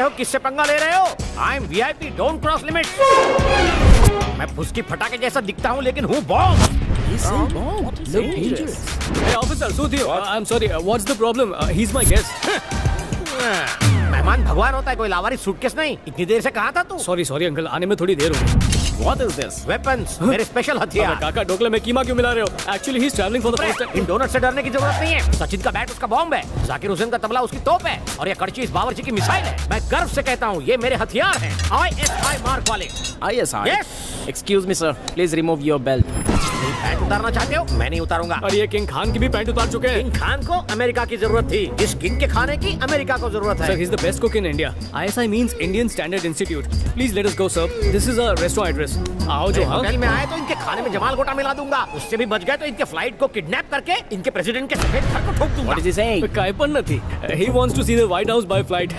हो किससे पंगा ले रहे हो? I am VIP, don't cross limit. मैं फुसकी फटाके जैसा दिखता हूँ लेकिन हूँ boss. Hey officer, Sudhir, I'm sorry. What's the problem? He's my guest. मेहमान भगवान होता है, कोई लावारिस सूटकेस नहीं। इतनी देर से कहाँ था तू? Sorry अंकल, आने में थोड़ी देर हो गई। What is this? Weapons, मेरे स्पेशल हथियार। काका ढोकले में कीमा क्यों मिला रहे हो? Actually he's traveling for the first time. इन डोनट से डरने की जरूरत नहीं है। सचिन का बैट उसका बॉम्ब है, जाकिर हुसैन का तबला उसकी तोप है, और ये कड़ची इस बावर्ची की मिसाइल है। मैं गर्व से कहता हूँ ये मेरे हथियार हैं। ISI मार्क वाले। ISI? Yes. Excuse me sir, please remove your belt. मेरी पैंट उतारना चाहते हो? मैं नहीं उतारूंगा। और ये किंग खान की भी पैंट उतार चुके हैं। किंग खान को अमेरिका की जरूरत थी, इस किंग के खाने की अमेरिका को जरूरत है। Sir, he's the best cook in India. ISI means Indian Standard Institute. Please let us go, sir. This is a restaurant address. आओ जो हाँ। होटल में आए तो इनके खाने में जमाल गोटा मिला दूंगा। उससे भी बच गए तो इनके फ्लाइट को किडनैप करके इनके प्रेसिडेंट के सफेद घर को ठोक दूंगा। What is he saying? कायपन न थी। He wants to see the White House by flight.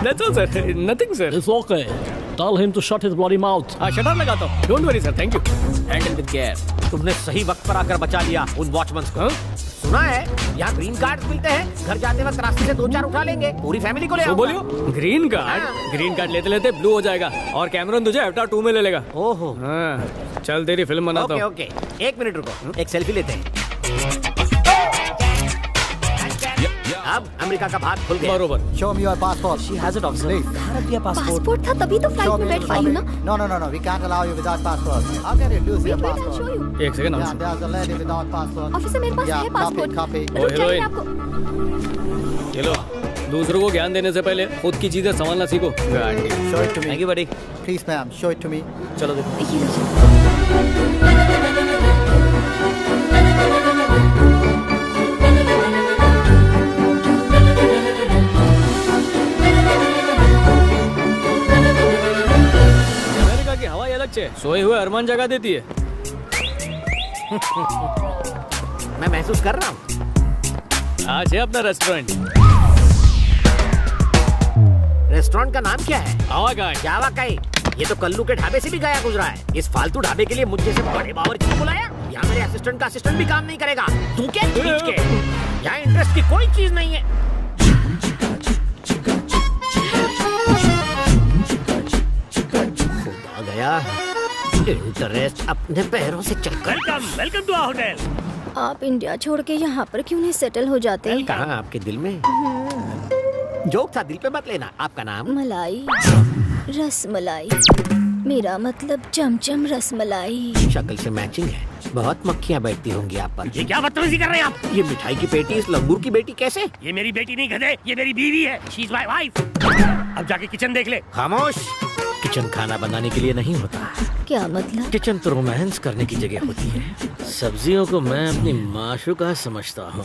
That's all, sir. Nothing, sir. It's okay. Tell him to shut his bloody mouth. हाँ, शटर लगाता हूँ। Don't worry, sir. Thank you. Handle with care. तुमने सही वक्त पर आकर बचा लिया उन वॉचमैन को। हाँ? सुना है यहाँ ग्रीन कार्ड मिलते हैं, घर जाते वक्त रास्ते से 2-4 उठा लेंगे, पूरी फैमिली को ले तो आऊंगा। बोलियो ग्रीन कार्ड लेते लेते ब्लू हो जाएगा और कैमरन तुझे अवतार 2 में ले लेगा। ओहो। हाँ, चल तेरी फिल्म बनाता हूँ। ओके, 1 मिनट रुको, एक सेल्फी लेते हैं। अब अमेरिका का भाग खुल गया। बरोबर। Show me your passport. She has it officer. Please. कहाँ रख दिया passport? पासपोर्ट था तभी तो Show फ्लाइट में me. बैठ पाई हूँ ना। No. We can't allow you without passport. How can you lose your Wait, I'll passport? show you. एक सेकंड Yeah, हम there's a lady without passport. Officer मेरे पास Yeah, है पासपोर्ट। copy. ओ, रुक जाइए heroine. आपको। ये लो, दूसरों को ज्ञान देने से पहले खुद की चीजें संभालना सीखो। Show it to me. Thank you buddy. Please, ma'am. Show it to me. चलो देखो। ये लीजिए। अमेरिका की हवा अलग छे, सोए हुए अरमान जगा देती है। मैं महसूस कर रहा हूँ। आज है अपना रेस्टोरेंट। रेस्टोरेंट का नाम क्या है? आवा का क्या वाकई? ये तो कल्लू के ढाबे से भी गया गुजरा है। इस फालतू ढाबे के लिए मुझे से बड़े बावर्ची को बुलाया। यहाँ मेरे असिस्टेंट का असिस्टेंट भी काम नहीं करेगा। तू क्या खींच के? यहाँ इंटरेस्ट की कोई चीज नहीं है। खुदा गया, इंटरेस्ट अपने पैरों से चल। Welcome to our hotel. आप इंडिया छोड़ के यहाँ पर क्यों नहीं सेटल हो जाते हैं? कहाँ आपके दिल में? जोक था, दिल पे मत लेना। आपका नाम? मलाई, रसमलाई। मेरा मतलब चमचम रसमलाई। शक्ल से मैचिंग है। बहुत मक्खियाँ बैठती होंगी आप पर। ये क्या बदतमीजी कर रहे हैं आप? ये मिठाई की पेटी इस लंगूर की बेटी कैसे? ये मेरी बेटी नहीं गधे, ये मेरी बीवी है। She is my wife. अब जाके किचन देख ले। खामोश। किचन खाना बनाने के लिए नहीं होता। क्या मतलब? किचन तो रोमांस करने की जगह होती है। सब्जियों को मैं अपनी माशूका समझता हूँ।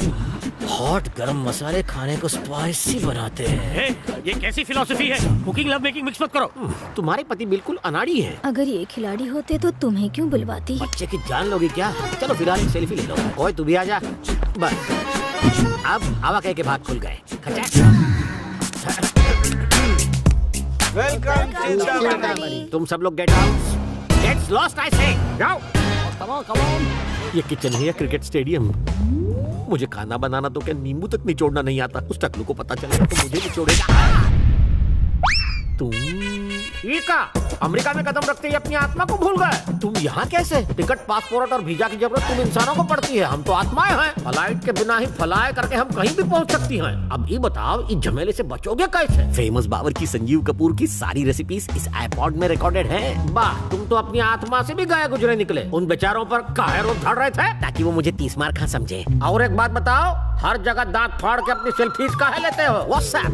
हॉट गरम मसाले खाने को स्पाइसी बनाते हैं। ये कैसी फिलॉसफी है? कुकिंग लव मेकिंग मिक्स मत करो। तुम्हारे पति बिल्कुल अनाड़ी है। अगर ये खिलाड़ी होते तो तुम्हें क्यों बुलवाती? बच्चे की जान लोगी क्या? चलो फिलहाल एक सेल्फी ले लो। ओए तू भी आ जा। बस अब आवा कह के भाग खुल गए। तुम सब लोग get out. Gets lost I say. जाओ। Come on. ये किचन है या क्रिकेट स्टेडियम? मुझे खाना बनाना तो क्या नींबू तक निचोड़ना नहीं आता। उस टकलू को पता चलेगा तो मुझे निचोड़ेगा। तुम ये का अमेरिका में कदम रखते ही अपनी आत्मा को भूल गए। तुम यहाँ कैसे? टिकट, पासपोर्ट और वीजा की जरूरत तुम इंसानों को पड़ती है। हम तो आत्माएं हैं। फ्लाइट के बिना ही फ्लाई करके हम कहीं भी पहुँच सकती हैं। अब ये बताओ इस झमेले से बचोगे कैसे? फेमस बावर्ची संजीव कपूर की सारी रेसिपीज इस आईपॉड में रिकॉर्डेड है। वाह, तुम तो अपनी आत्मा से भी गए गुजरे निकले। उन बेचारों पर काहे रोक धड़ रहे थे ताकि वो मुझे 30 मार खा समझे। और एक बात बताओ, हर जगह दांत फाड़ के अपनी सेल्फीज काहे लेते हो? व्हाट्सएप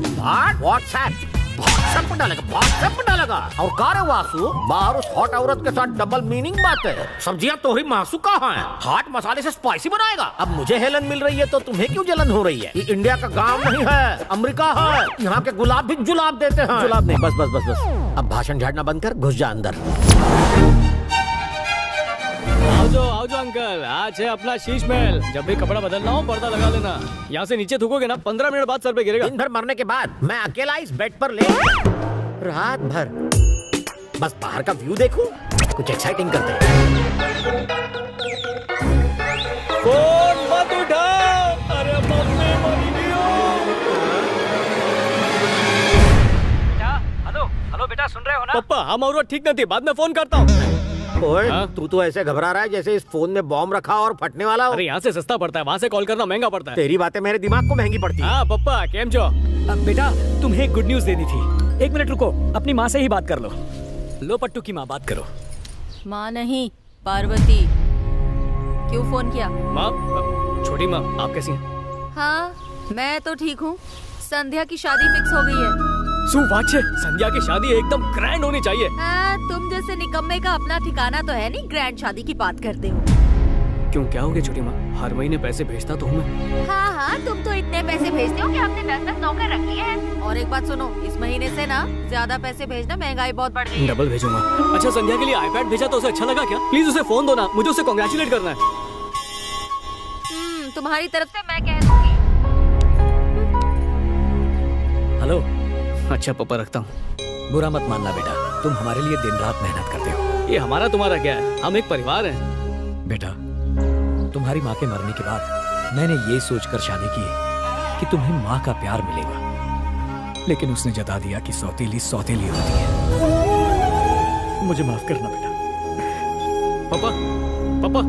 पर डालेगा। और कार्य वासु बाहर उस हॉट औरत के साथ डबल मीनिंग बात है। सब्जियां तो ही मासू कहाँ है? हॉट मसाले से स्पाइसी बनाएगा। अब मुझे हेलन मिल रही है तो तुम्हें क्यों जलन हो रही है? ये इंडिया का गांव नहीं है, अमेरिका है। यहाँ के गुलाब भी जुलाब देते हैं। जुलाब नहीं, बस। अब भाषण झाड़ना बंद कर, घुस जा अंदर। आओ जो अंकल, आज है अपना शीश महल। जब भी कपड़ा बदलना हो पर्दा लगा लेना। यहाँ से नीचे थूकोगे ना 15 मिनट बाद सर पे गिरेगा। दिन भर मरने के बाद मैं अकेला इस बेड पर ले रात भर बस बाहर का व्यू देखूं। कुछ एक्साइटिंग करते हैं। फोन मत उठाओ। अरे मम्मी मरी नहीं हो। पप्पा हम और ठीक नहीं थी, बाद में फोन करता हूँ। ओए, हाँ? तू तो ऐसे घबरा रहा है जैसे इस फोन में बॉम्ब रखा और फटने वाला हो। अरे यहाँ से सस्ता पड़ता है, वहाँ से कॉल करना महंगा पड़ता है। तेरी बातें मेरे दिमाग को महंगी पड़ती है। हाँ पप्पा केम जो। बेटा तुम्हें एक गुड न्यूज देनी थी। 1 मिनट रुको, अपनी माँ से ही बात कर लो। लो पट्टू की माँ, बात करो। माँ नहीं, पार्वती। क्यों फोन किया? माँ, छोटी माँ आप कैसी हैं? हाँ मैं तो ठीक हूँ। संध्या की शादी फिक्स हो गई है। सुवाच्य, संध्या की शादी एकदम ग्रैंड होनी चाहिए। तुम जैसे निकम्मे का अपना ठिकाना तो है नहीं, ग्रैंड शादी की बात करते हो। क्यों, क्या हो गया छोटी माँ? हर महीने पैसे भेजता तो हूँ मैं। हाँ हाँ, तुम तो इतने पैसे भेजते हो कि हमने 10-10 नौकर रख लिए हैं। और एक बात सुनो, इस महीने से ना ज्यादा पैसे भेजना, महंगाई बहुत बढ़ गई है। डबल भेजूंगा। अच्छा संध्या के लिए आईपैड भेजा तो उसे अच्छा लगा क्या? प्लीज उसे फोन दो ना, मुझे उसे कांग्रेचुलेट करना है। तुम्हारी तरफ से मैं कह दूंगी। हेलो। अच्छा पापा रखता हूँ। बुरा मत मानना बेटा, तुम हमारे लिए दिन रात मेहनत करते हो। ये हमारा तुम्हारा क्या है, हम एक परिवार हैं। बेटा तुम्हारी माँ के मरने के बाद मैंने ये सोचकर शादी की कि तुम्हें माँ का प्यार मिलेगा, लेकिन उसने जता दिया कि सौतेली सौतेली होती है। मुझे माफ करना बेटा। पापा पापा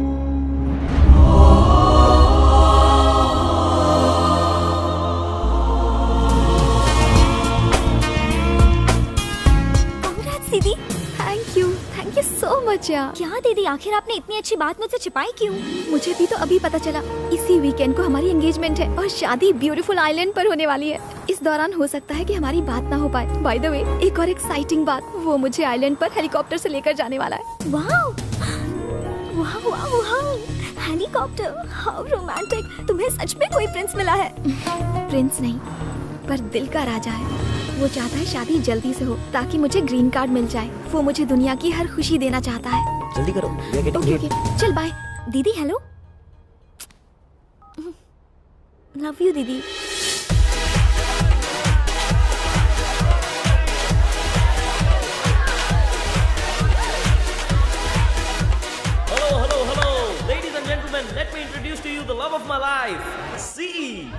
दीदी थैंक यू सो मच यार। क्या दीदी, आखिर आपने इतनी अच्छी बात मुझसे छिपाई क्यों? मुझे भी तो अभी पता चला। इसी वीकेंड को हमारी एंगेजमेंट है और शादी ब्यूटीफुल आइलैंड पर होने वाली है। इस दौरान हो सकता है कि हमारी बात ना हो पाए। बाय द वे, एक और एक्साइटिंग बात, वो मुझे आइलैंड पर हेलीकॉप्टर से लेकर जाने वाला है। Wow wow wow wow, helicopter, how romantic. तुम्हें सच में कोई प्रिंस मिला है? प्रिंस नहीं, पर दिल का राजा है। वो चाहता है शादी जल्दी से हो ताकि मुझे ग्रीन कार्ड मिल जाए। वो मुझे दुनिया की हर खुशी देना चाहता है। जल्दी करो। ओके ओके, चल बाय। दीदी हेलो, लव यू दीदी। Hello, ladies and gentlemen. Let me introduce to you the love of my life. See.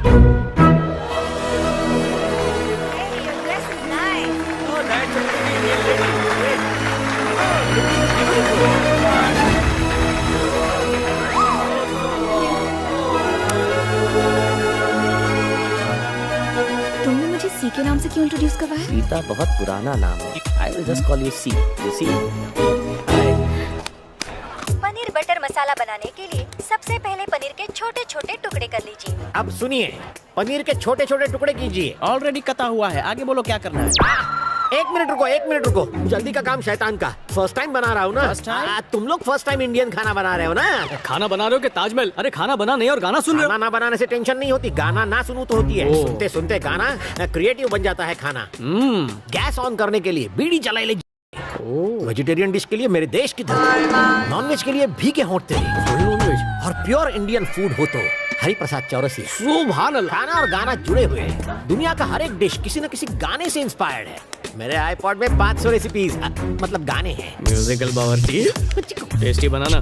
तुमने मुझे सी के नाम से क्यों इंट्रोड्यूस करवाया? सीता बहुत पुराना नाम है। I will just call you C. You see? Paneer butter masala बनाने के लिए सबसे पहले पनीर के छोटे छोटे टुकड़े कर लीजिए। अब सुनिए, पनीर के छोटे छोटे टुकड़े कीजिए। ऑलरेडी कटा हुआ है, आगे बोलो क्या करना है। एक मिनट रुको, जल्दी का काम शैतान का। फर्स्ट टाइम बना रहा हूँ ना। First time? तुम लोग फर्स्ट टाइम इंडियन खाना बना रहे हो ना। खाना बना रहे हो कि ताजमहल? अरे खाना बना नहीं और गाना सुन रहे हो। खाना ना बनाने से टेंशन नहीं होती, गाना ना सुनूं तो होती है। ओह। सुनते सुनते गाना क्रिएटिव बन जाता है खाना। गैस ऑन करने के लिए बीड़ी जला ले। वेजिटेरियन डिश के लिए मेरे देश की धरती, नॉनवेज के लिए भीगे होंठ तेरे, और प्योर इंडियन फूड हो तो हरि प्रसाद चौरसिया। सुभान अल्लाह। खाना और गाना जुड़े हुए हैं। दुनिया का हर एक डिश किसी न किसी गाने से इंस्पायर्ड है। मेरे आईपॉड में 500 रेसिपीज मतलब गाने हैं। म्यूजिकल बावर्ची, टेस्टी बनाना।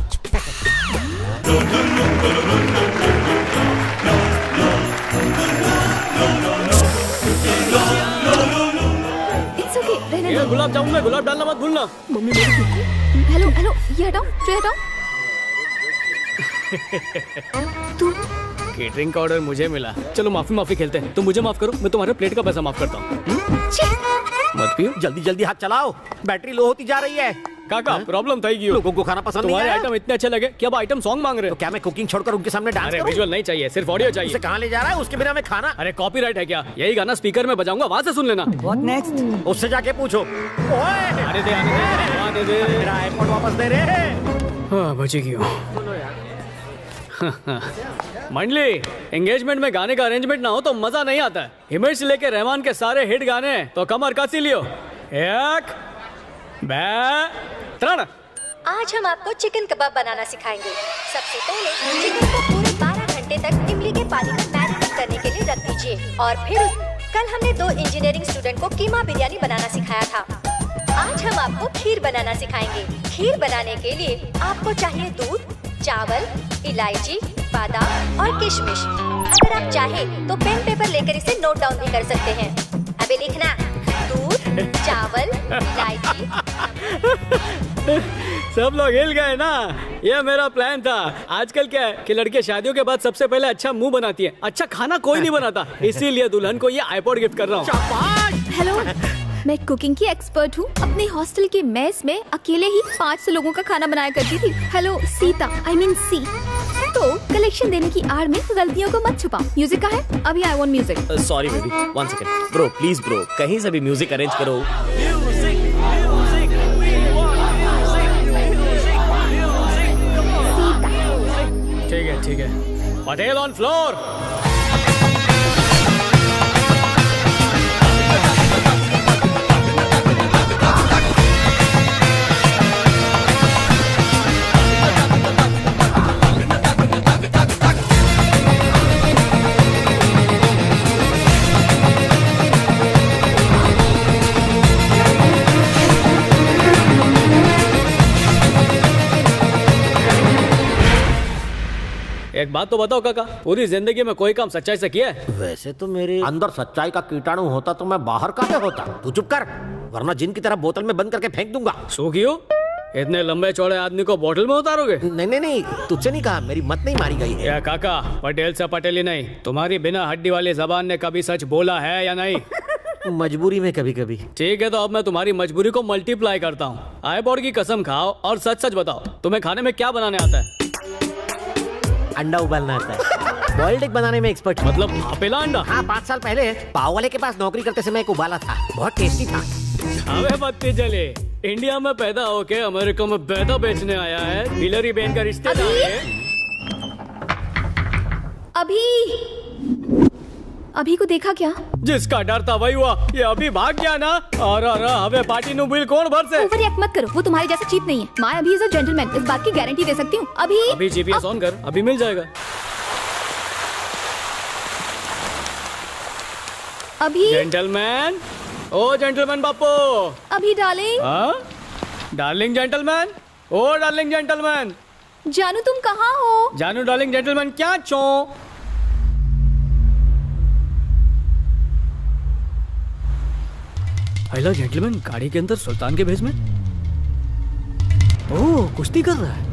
इट्स ओके, रहने ये दो। गुलाब जामुन में गुलाब डालना मत भूलना। मम्मी हेलो हेलो, ये हटाओ, ट्रे हटाओ। तू केटरिंग का ऑर्डर मुझे मिला। चलो माफी खेलते हैं। तुम मुझे माफ करो, मैं तुम्हारे प्लेट का पैसा माफ करता हूँ। मत पियो। जल्दी जल्दी हाथ चलाओ, बैटरी लो होती जा रही है। काका प्रॉब्लम था कि लोगों को खाना पसंद नहीं तुम्हारे आया? आइटम इतने अच्छे लगे कि अब आइटम सॉन्ग मांग रहे तो हो। क्या मैं कुकिंग छोड़कर उनके सामने डांस अरे करूं? विजुअल नहीं चाहिए, सिर्फ ऑडियो चाहिए। उसे कहाँ ले जा रहा है? उसके बिना मैं खाना। अरे कॉपीराइट है क्या? यही गाना स्पीकर में बजाऊंगा, वहाँ से सुन लेना। What next? उससे जाके पूछो। ओए! आने दे। मेरा आईपॉड वापस दे रे। हाँ बची क्यों? मंडली, एंगेजमेंट में गाने का अरेंजमेंट ना हो तो मजा नहीं आता है। हिमेश से लेके रहमान के सारे हिट गाने तो कमर कसी लियो। एक बे त्रण। आज हम आपको चिकन कबाब बनाना सिखाएंगे। सबसे पहले चिकन को पूरे 12 घंटे तक इमली के पानी में मैरिनेट करने के लिए रख दीजिए और फिर कल हमने 2 इंजीनियरिंग स्टूडेंट को कीमा बिरयानी बनाना सिखाया था। आज हम आपको खीर बनाना सिखाएंगे। खीर बनाने के लिए आपको चाहिए दूध, चावल, इलायची, बादाम और किशमिश। अगर आप चाहे तो पेन पेपर लेकर इसे नोट डाउन भी कर सकते हैं। अबे लिखना, दूध, चावल, इलायची, सब लोग हिल गए ना। ये मेरा प्लान था। आजकल क्या है कि लड़के शादियों के बाद सबसे पहले अच्छा मुंह बनाती है, अच्छा खाना कोई नहीं बनाता, इसीलिए दुल्हन को ये आईपॉड गिफ्ट कर रहा हूँ। हेलो, मैं कुकिंग की एक्सपर्ट हूँ। अपने हॉस्टल के मेस में अकेले ही 500 लोगों का खाना बनाया करती थी। हेलो सीता, आई मीन सी। तो कलेक्शन देने की आड़ में गलतियों को मत छुपाओ। म्यूजिक का है अभी, I want music. Sorry baby, 1 second bro, please bro, कहीं से भी म्यूजिक अरेंज करो। ठीक है, पटेल ऑन फ्लोर। एक बात तो बताओ काका, पूरी जिंदगी में कोई काम सच्चाई से किया है? वैसे तो मेरे अंदर सच्चाई का कीटाणु होता तो मैं बाहर काहे होता। तू चुप कर, वरना जिन की तरह बोतल में बंद करके फेंक दूंगा। सो क्यों? इतने लंबे चौड़े आदमी को बोतल में उतारोगे? नहीं, तुझसे नहीं कहा, मेरी मत नहीं मारी गई है। या काका, पटेल से पटेल ही नहीं, तुम्हारी बिना हड्डी वाली जबान ने कभी सच बोला है या नहीं? मजबूरी में कभी कभी। ठीक है, तो अब मैं तुम्हारी मजबूरी को मल्टीप्लाई करता हूँ। आईपॉड की कसम खाओ और सच सच बताओ, तुम्हें खाने में क्या बनाने आता है? अंडा उबालना आता है। बॉइल्ड एग बनाने में एक्सपर्ट। मतलब भापेला अंडा? हाँ, 5 साल पहले पाव वाले के पास नौकरी करते समय एक उबाला था, बहुत टेस्टी था। अबे बत्ती जले, इंडिया में पैदा होके अमेरिका में पैदा बेचने आया है। हिलरी बेन का रिश्तेदार है। अभी को देखा क्या? जिसका डर था वही हुआ। ये अभी भाग गया ना। और हमें पार्टी नु बिल कौन भर से? ओवर रिएक्ट मत करो, वो तुम्हारे जैसा चीप नहीं है। मैं अभी इज अ जेंटलमैन, इस बात की गारंटी दे सकती हूँ। अभी जीपीएस ऑन कर, अभी मिल जाएगा। अभी जेंटलमैन, ओ जेंटलमैन बापू। अभी डार्लिंग। डार्लिंग जेंटलमैन, ओ डार्लिंग जेंटलमैन। जानू तुम कहाँ हो? जानू डार्लिंग जेंटलमैन क्या चो? हेलो जेंटलमैन, गाड़ी के अंदर सुल्तान के भेष में। ओह, कुश्ती कर रहा है।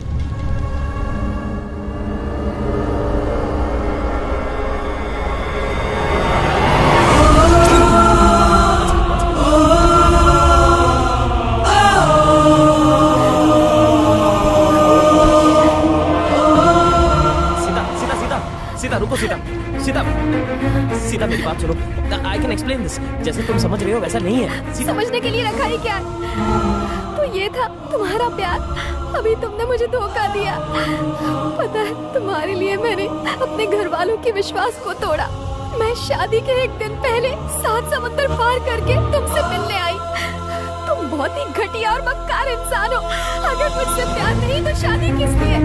सीता रुको, सीता मेरी बात सुनो। I can explain this. जैसे तुम समझ रहे हो वैसा नहीं है। समझने के लिए रखा ही क्या? तो ये था तुम्हारा प्यार। अभी तुमने मुझे धोखा दिया। पता है, तुम्हारे लिए मैंने अपने घर वालों के विश्वास को तोड़ा। मैं शादी के एक दिन पहले 7 समुंदर पार करके तुमसे मिलने आई। तुम बहुत ही घटिया और मक्कार इंसान हो। अगर मुझसे प्यार नहीं तो शादी किस लिए?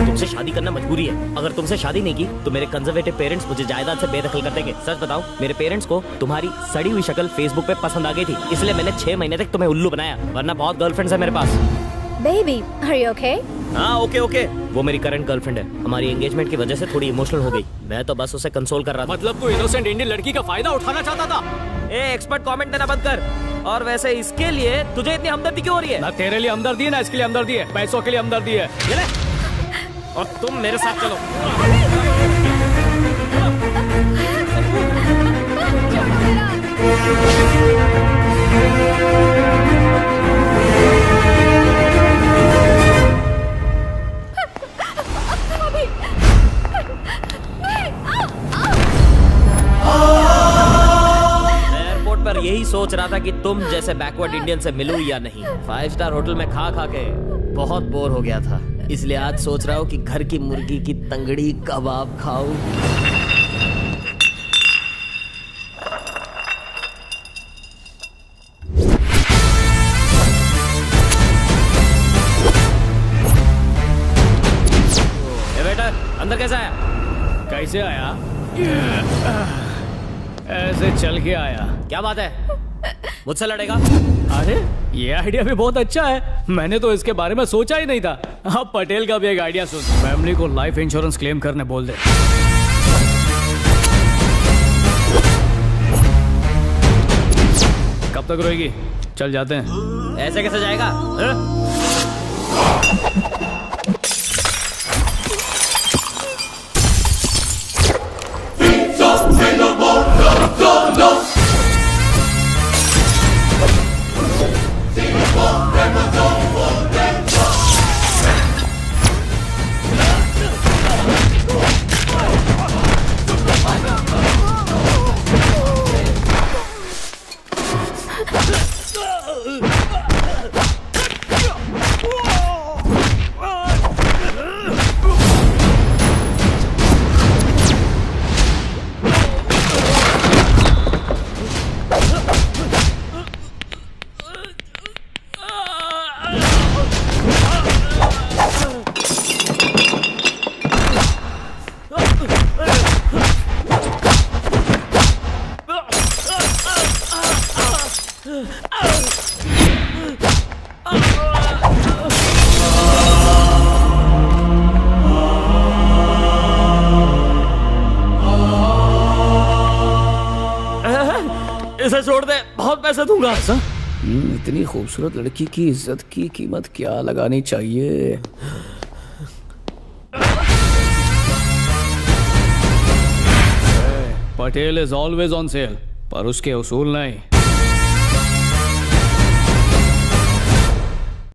तुमसे शादी करना मजबूरी है। अगर तुमसे शादी नहीं की तो मेरे कंजर्वेटिव पेरेंट्स मुझे जायदाद से बेदखल कर देंगे। सच बताओ, मेरे पेरेंट्स को तुम्हारी सड़ी हुई शक्ल फेसबुक पे पसंद आ गई थी, इसलिए मैंने 6 महीने तक तुम्हें उल्लू बनाया। वरना बहुत गर्लफ्रेंड्स है मेरे पास। Baby, are you okay? हाँ, ओके। वो मेरी करंट गर्लफ्रेंड है। हमारी एंगेजमेंट की वजह से थोड़ी इमोशनल हो गई। मैं तो बस उसे कंसोल कर रहा था। मतलब तू इनोसेंट इंडियन लड़की का फायदा उठाना चाहता था? एक्सपर्ट कमेंट देना बंद कर। और वैसे इसके लिए तुझे इतनी हमदर्दी क्यों हो रही है? ना तेरे लिए हमदर्दी है, ना इसके लिए हमदर्दी है। पैसों के लिए हमदर्दी है। और तुम मेरे साथ चलो। पर यही सोच रहा था कि तुम जैसे बैकवर्ड इंडियन से मिलूं या नहीं। 5 स्टार होटल में खा के बहुत बोर हो गया था, इसलिए आज सोच रहा हूँ कि घर की मुर्गी की तंगड़ी कबाब खाऊं। वेटर, अंदर कैसा आया? कैसे आया? ऐसे चल के आया। क्या बात है, मुझसे लड़ेगा? अरे ये आइडिया भी बहुत अच्छा है। मैंने तो इसके बारे में सोचा ही नहीं था। अब पटेल का भी एक आइडिया सुन। फैमिली को लाइफ इंश्योरेंस क्लेम करने बोल दे। कब तक रोएगी? चल जाते हैं। ऐसे कैसे जाएगा? इसे छोड़ दे, बहुत पैसे दूंगा। इतनी खूबसूरत लड़की की इज्जत की कीमत क्या लगानी चाहिए? Patel is always on sale, पर उसके उसूल नहीं।